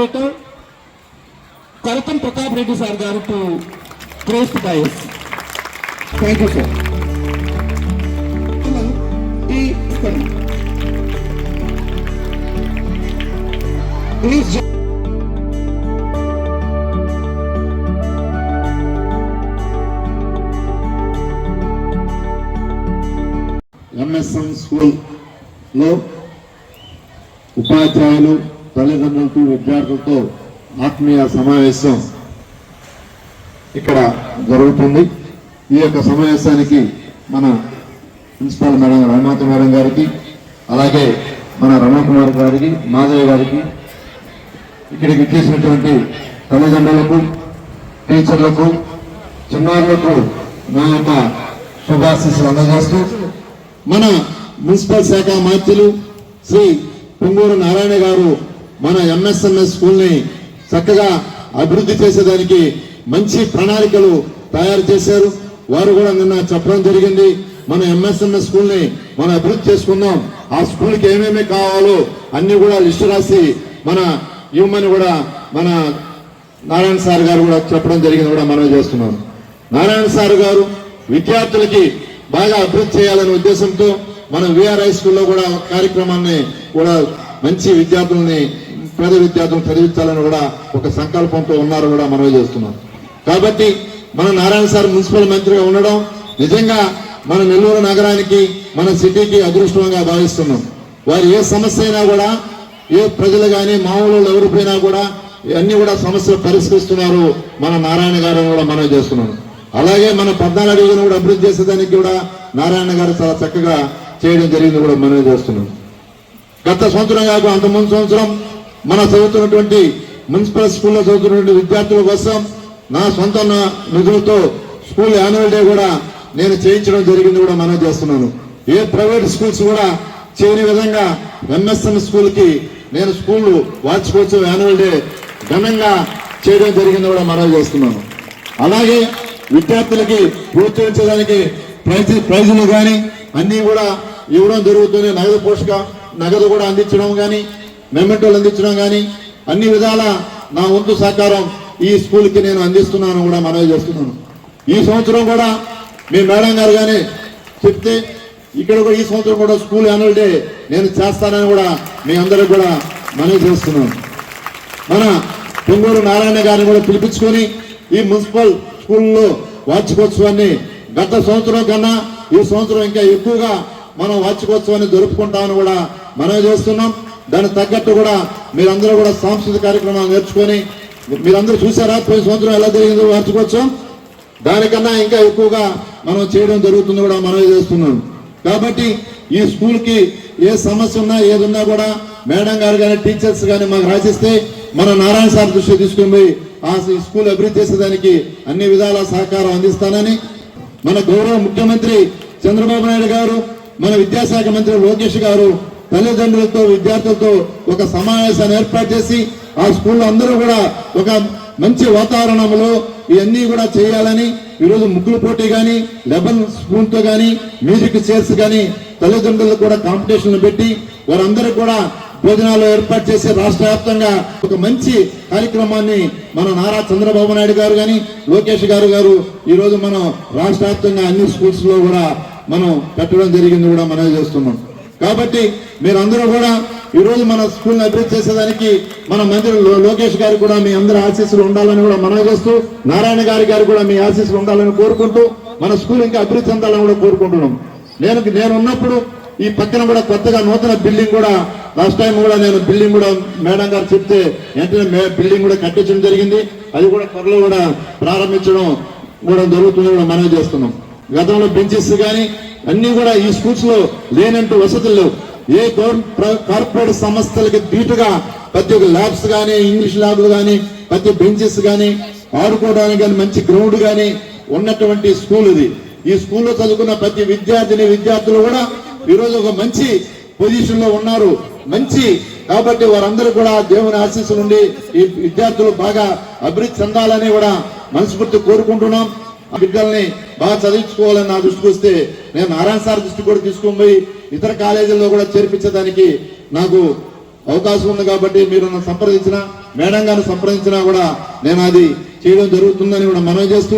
Coordinator కరతం Pratap Reddy sir గారు to close the dais. Thank you sir. Please MSM స్కూల్లో ఉపాధ్యాయులు, తల్లిదండ్రులతో, విద్యార్థులతో ఆత్మీయ సమావేశం ఇక్కడ జరుగుతుంది. ఈ యొక్క సమావేశానికి మన ప్రిన్సిపాల్ మేడం రమానాథ్ మేడం గారికి, అలాగే మన రమణకుమార్ గారికి, మాధవ్ గారికి, ఇక్కడికి ఇచ్చేసినటువంటి తల్లిదండ్రులకు, టీచర్లకు, చిన్నారులకు నా యొక్క శుభాశీస్సులు అందజేస్తూ మన మున్సిపల్ శాఖ మంత్రులు శ్రీ పొంగూరు నారాయణ గారు మన ఎంఎస్ఎంఎస్ స్కూల్ని చక్కగా అభివృద్ధి చేసేదానికి మంచి ప్రణాళికలు తయారు చేశారు. వారు కూడా నిన్న చెప్పడం జరిగింది, మన ఎంఎస్ఎంఎస్ స్కూల్ని మనం అభివృద్ధి చేసుకుందాం, ఆ స్కూల్కి ఏమేమి కావాలో అన్ని కూడా లిస్టు రాసి మన ఇవ్వమని కూడా మన నారాయణ సార్ గారు కూడా చెప్పడం జరిగింది కూడా మనం చేస్తున్నాం. నారాయణ సార్ గారు విద్యార్థులకి బాగా అభివృద్ధి చేయాలనే ఉద్దేశంతో మన విఆర్ హై స్కూల్లో కూడా కార్యక్రమాన్ని కూడా మంచి విద్యార్థుల్ని, పేద విద్యార్థులను చదివించాలని కూడా ఒక సంకల్పంతో ఉన్నారు కూడా మనం చేస్తున్నాం. కాబట్టి మన నారాయణ సార్ మున్సిపల్ మంత్రిగా ఉండడం నిజంగా మన నెల్లూరు నగరానికి, మన సిటీకి అదృష్టంగా భావిస్తున్నాం. వారు ఏ సమస్య అయినా కూడా, ఏ ప్రజలు కానీ మామూలు ఎవరిపోయినా కూడా అన్ని కూడా సమస్యలు పరిష్కరిస్తున్నారు మన నారాయణ గారు కూడా మనం చేస్తున్నాం. అలాగే మన 14 అడుగులను కూడా అభివృద్ధి చేసేదానికి కూడా నారాయణ గారు చాలా చక్కగా చేయడం జరిగింది కూడా మనం చేస్తున్నాం. గత సంవత్సరం కాక అంతకుముందు సంవత్సరం మన చదువుతున్నటువంటి మున్సిపల్ స్కూల్లో చదువుతున్నటువంటి విద్యార్థుల కోసం నా సొంత నిధులతో స్కూల్ యాన్యువల్ డే కూడా నేను చేయించడం జరిగింది కూడా మనం చేస్తున్నాను. ఏ ప్రైవేట్ స్కూల్స్ కూడా చేయని విధంగా ఎంఎస్ఎం స్కూల్కి నేను స్కూల్ వార్షికోత్సవం యాన్యువల్ డే ఘనంగా చేయడం జరిగింది కూడా మనం చేస్తున్నాను. అలాగే విద్యార్థులకి ప్రోత్సహించడానికి ప్రైజులు కానీ అన్ని కూడా ఇవ్వడం జరుగుతుంది. నగదు కూడా అందించడం కానీ, మెమెంటోలు అందించడం కానీ అన్ని విధాల నా వంతు సహకారం ఈ స్కూల్కి నేను అందిస్తున్నాను కూడా మనవి చేస్తున్నాను. ఈ సంవత్సరం కూడా మీ మేడం గారు కానీ చెప్తే ఇక్కడ కూడా ఈ సంవత్సరం కూడా స్కూల్ యాన్యువల్ డే నేను చేస్తానని కూడా మీ అందరికి కూడా మనవి చేస్తున్నాను. మన పొంగూరు నారాయణ గారిని కూడా పిలిపించుకొని ఈ మున్సిపల్ స్కూల్లో వార్షికోత్సవాన్ని గత సంవత్సరం కన్నా ఈ సంవత్సరం ఇంకా ఎక్కువగా మనం వార్షికోత్సవాన్ని జరుపుకుంటామని కూడా మనం చేస్తున్నాం. దానికి తగ్గట్టు కూడా మీరందరూ కూడా సాంస్కృతిక కార్యక్రమాలు నేర్చుకొని, మీరందరూ చూసారా పోయిన సంవత్సరం ఎలా జరిగిందో వార్షికోత్సవం, దానికన్నా ఇంకా ఎక్కువగా మనం చేయడం జరుగుతుంది కూడా మనం చేస్తున్నాం. కాబట్టి ఈ స్కూల్కి ఏ సమస్య ఉన్నా ఏదున్నా కూడా మేడం గారు కానీ టీచర్స్ కానీ మాకు రాసిస్తే మన నారాయణ సార్ దృష్టి తీసుకుని పోయి ఆ స్కూల్ అభివృద్ధి చేసేదానికి అన్ని విధాల సహకారం అందిస్తానని మన గౌరవ ముఖ్యమంత్రి చంద్రబాబు నాయుడు గారు, మన విద్యాశాఖ మంత్రి లోకేష్ గారు తల్లిదండ్రులతో, విద్యార్థులతో ఒక సమావేశాన్ని ఏర్పాటు చేసి ఆ స్కూల్లో అందరూ కూడా ఒక మంచి వాతావరణంలో ఇవన్నీ కూడా చేయాలని ఈరోజు ముగ్గులు పోటీ కానీ, లెబన్ స్పూన్ తో కానీ, మ్యూజిక్ చైర్స్ కానీ తల్లిదండ్రులకు కూడా కాంపిటీషన్లు పెట్టి వారందరూ కూడా భోజనాలు ఏర్పాటు చేసి రాష్ట్ర వ్యాప్తంగా ఒక మంచి కార్యక్రమాన్ని మన నారా చంద్రబాబు నాయుడు గారు కానీ, లోకేష్ గారు ఈ రోజు మనం రాష్ట్ర వ్యాప్తంగా అన్ని స్కూల్స్ లో కూడా మనం పెట్టడం జరిగింది కూడా మనం చేస్తున్నాం. కాబట్టి మీరందరూ కూడా ఈ రోజు మన స్కూల్ ని అభివృద్ధి చేసేదానికి మన మంత్రి లోకేష్ గారికి కూడా మీ అందరి ఆశీస్సులు ఉండాలని కూడా మనం చేస్తూ, నారాయణ గారు కూడా మీ ఆశీస్సులు ఉండాలని కోరుకుంటూ, మన స్కూల్ ఇంకా అభివృద్ధి చెందాలని కూడా కోరుకుంటున్నాం. నేను ఉన్నప్పుడు ఈ పక్కన కూడా కొత్తగా నూతన బిల్డింగ్ కూడా లాస్ట్ టైం కూడా నేను బిల్డింగ్ కూడా మేడం గారు చెప్తే వెంటనే బిల్డింగ్ కూడా కట్టించడం జరిగింది. అది కూడా త్వరలో కూడా ప్రారంభించడం కూడా జరుగుతుంది కూడా మనం చేస్తున్నాం. గతంలో బెంచెస్ కానీ అన్ని కూడా ఈ స్కూల్స్ లో లేనంటూ వసతులు లేవు. ఏ కార్పొరేట్ సంస్థలకి దీటుగా ప్రతి ఒక్క ల్యాబ్స్ కానీ, ఇంగ్లీష్ ల్యాబ్లు కానీ, ప్రతి బెంచెస్ కానీ, ఆడుకోవడానికి కానీ మంచి గ్రౌండ్ కానీ ఉన్నటువంటి స్కూల్ ఇది. ఈ స్కూల్లో చదువుకున్న ప్రతి విద్యార్థులు కూడా ఈరోజు ఒక మంచి పొజిషన్ లో ఉన్నారు. మంచి కాబట్టి వారందరూ కూడా దేవుని ఆశీస్సు నుండి ఈ విద్యార్థులు బాగా అభివృద్ధి చెందాలని కూడా మనస్ఫూర్తి కోరుకుంటున్నాం. ఆ బిడ్డల్ని బాగా చదివించుకోవాలని నా దృష్టికి వస్తే నేను నారాయణ సార్ దృష్టి కూడా తీసుకొని పోయి ఇతర కాలేజీల్లో కూడా చేర్పించడానికి నాకు అవకాశం ఉంది. కాబట్టి మీరు నన్ను సంప్రదించిన మేడం గారిని సంప్రదించినా కూడా నేను అది చేయడం జరుగుతుందని కూడా మనవి చేస్తూ